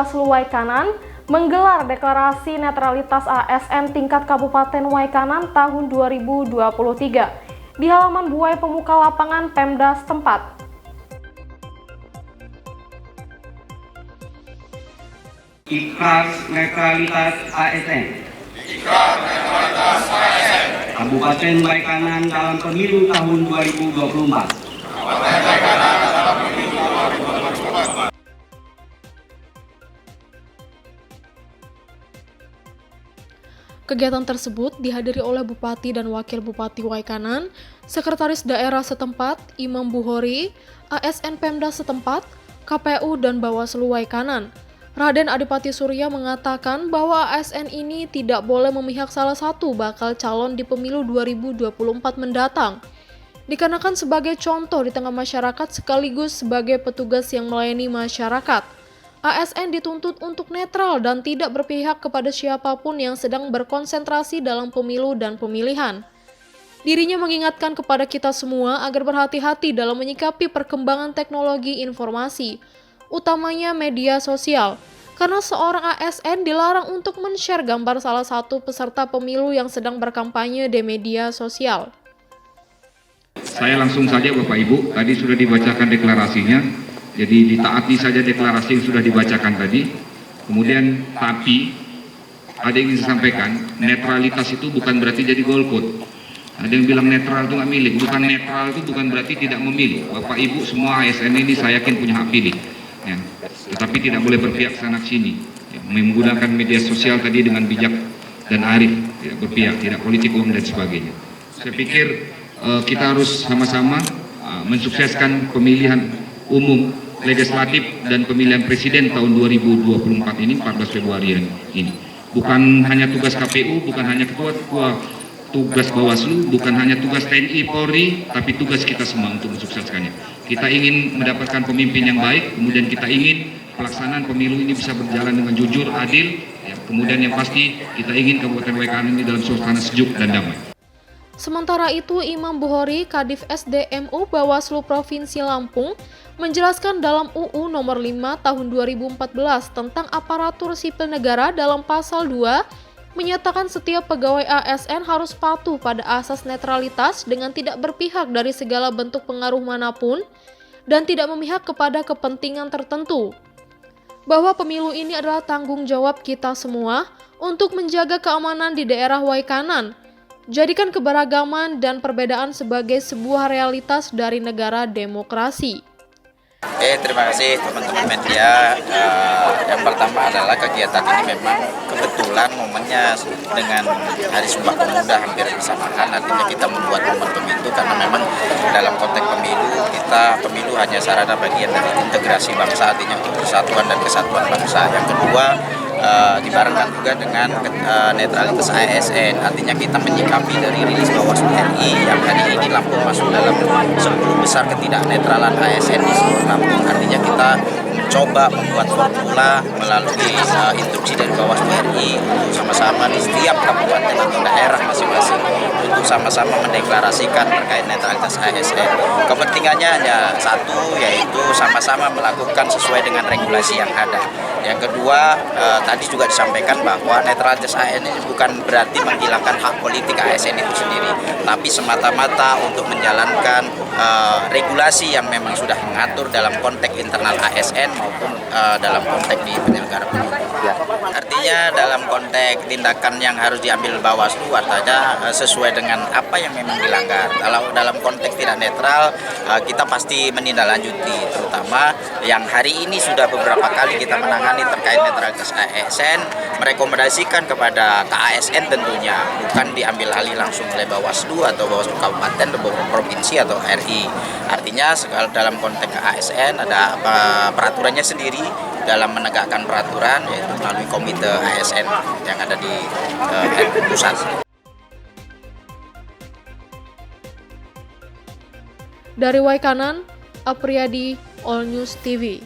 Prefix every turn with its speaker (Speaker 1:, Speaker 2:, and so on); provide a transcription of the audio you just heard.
Speaker 1: Bawaslu Waikanan menggelar deklarasi netralitas ASN tingkat Kabupaten Waikanan tahun 2023 di halaman Buai Pemuka Lapangan Pemda setempat.
Speaker 2: Ikrar netralitas ASN. Kabupaten Waikanan dalam pemilu tahun 2024.
Speaker 1: Kegiatan tersebut dihadiri oleh Bupati dan Wakil Bupati Waikanan, Sekretaris Daerah setempat, Imam Buhori, ASN Pemda setempat, KPU dan Bawaslu Waikanan. Raden Adipati Surya mengatakan bahwa ASN ini tidak boleh memihak salah satu bakal calon di pemilu 2024 mendatang. Dikarenakan sebagai contoh di tengah masyarakat sekaligus sebagai petugas yang melayani masyarakat. ASN dituntut untuk netral dan tidak berpihak kepada siapapun yang sedang berkonsentrasi dalam pemilu dan pemilihan. Dirinya mengingatkan kepada kita semua agar berhati-hati dalam menyikapi perkembangan teknologi informasi, utamanya media sosial, karena seorang ASN dilarang untuk men-share gambar salah satu peserta pemilu yang sedang berkampanye di media sosial.
Speaker 3: Saya langsung saja Bapak Ibu, tadi sudah dibacakan deklarasinya. Jadi ditaati saja deklarasi yang sudah dibacakan tadi. Kemudian tapi ada yang ingin saya sampaikan, netralitas itu bukan berarti jadi golput. Ada yang bilang netral itu nggak milih, bukan netral itu bukan berarti tidak memilih. Bapak Ibu semua ASN ini saya yakin punya hak pilih. Ya. Tetapi tidak boleh berpihak sana sini. Ya. Menggunakan media sosial tadi dengan bijak dan arif, tidak berpihak, tidak politik uang dan sebagainya. Saya pikir kita harus sama-sama mensukseskan pemilihan umum legislatif dan pemilihan presiden tahun 2024 ini 14 Februari ini. Bukan hanya tugas KPU, bukan hanya ketua tugas Bawaslu, bukan hanya tugas TNI Polri, tapi tugas kita semua untuk mensukseskannya. Kita ingin mendapatkan pemimpin yang baik, kemudian kita ingin pelaksanaan pemilu ini bisa berjalan dengan jujur, adil, ya, kemudian yang pasti kita ingin Kabupaten Waikanan ini dalam suasana sejuk dan damai.
Speaker 1: Sementara itu, Imam Buhori, Kadif SDMU Bawaslu Provinsi Lampung, menjelaskan dalam UU nomor 5 tahun 2014 tentang aparatur sipil negara dalam pasal 2, menyatakan setiap pegawai ASN harus patuh pada asas netralitas dengan tidak berpihak dari segala bentuk pengaruh manapun dan tidak memihak kepada kepentingan tertentu. Bahwa pemilu ini adalah tanggung jawab kita semua untuk menjaga keamanan di daerah Waikanan. Jadikan keberagaman dan perbedaan sebagai sebuah realitas dari negara demokrasi.
Speaker 4: Oke, terima kasih teman-teman media. Yang pertama adalah kegiatan ini memang kebetulan momennya dengan Hari Sumpah Pemuda hampir bersamaan. Artinya kita membuat momentum itu karena memang dalam konteks pemilu hanya sarana bagian dari integrasi bangsa, artinya untuk persatuan dan kesatuan bangsa. Yang kedua, dibarengkan juga dengan netralitas ASN, artinya kita menyikapi dari rilis Bawaslu RI yang hari ini Lampung masuk dalam 10 besar ketidaknetralan ASN di seluruh Lampung. Artinya kita mencoba membuat formula melalui instruksi dari Bawaslu RI untuk sama-sama di setiap kabupaten atau daerah masing-masing untuk sama-sama mendeklarasikan terkait netralitas ASN. Kepentingannya hanya satu, yaitu sama-sama melakukan sesuai dengan regulasi yang ada. Yang kedua, tadi juga disampaikan bahwa netralitas ASN ini bukan berarti menghilangkan hak politik ASN itu sendiri, tapi semata-mata untuk menjalankan regulasi yang memang sudah mengatur dalam konteks internal ASN maupun dalam konteks di penyelenggara pemilu. Ya. Artinya dalam konteks tindakan yang harus diambil Bawaslu artinya sesuai dengan apa yang memang dilanggar. Kalau dalam konteks tidak netral, kita pasti menindaklanjuti, terutama yang hari ini sudah beberapa kali kita menangani terkait netralitas ASN, merekomendasikan kepada KASN tentunya, bukan diambil alih langsung oleh Bawaslu atau Bawaslu Kabupaten atau Provinsi atau RI. Artinya dalam konteks ASN ada peraturannya sendiri dalam menegakkan peraturan, yaitu melalui komite ASN yang ada di pusat.
Speaker 1: Dari Waikanan, Apriyadi, All News TV.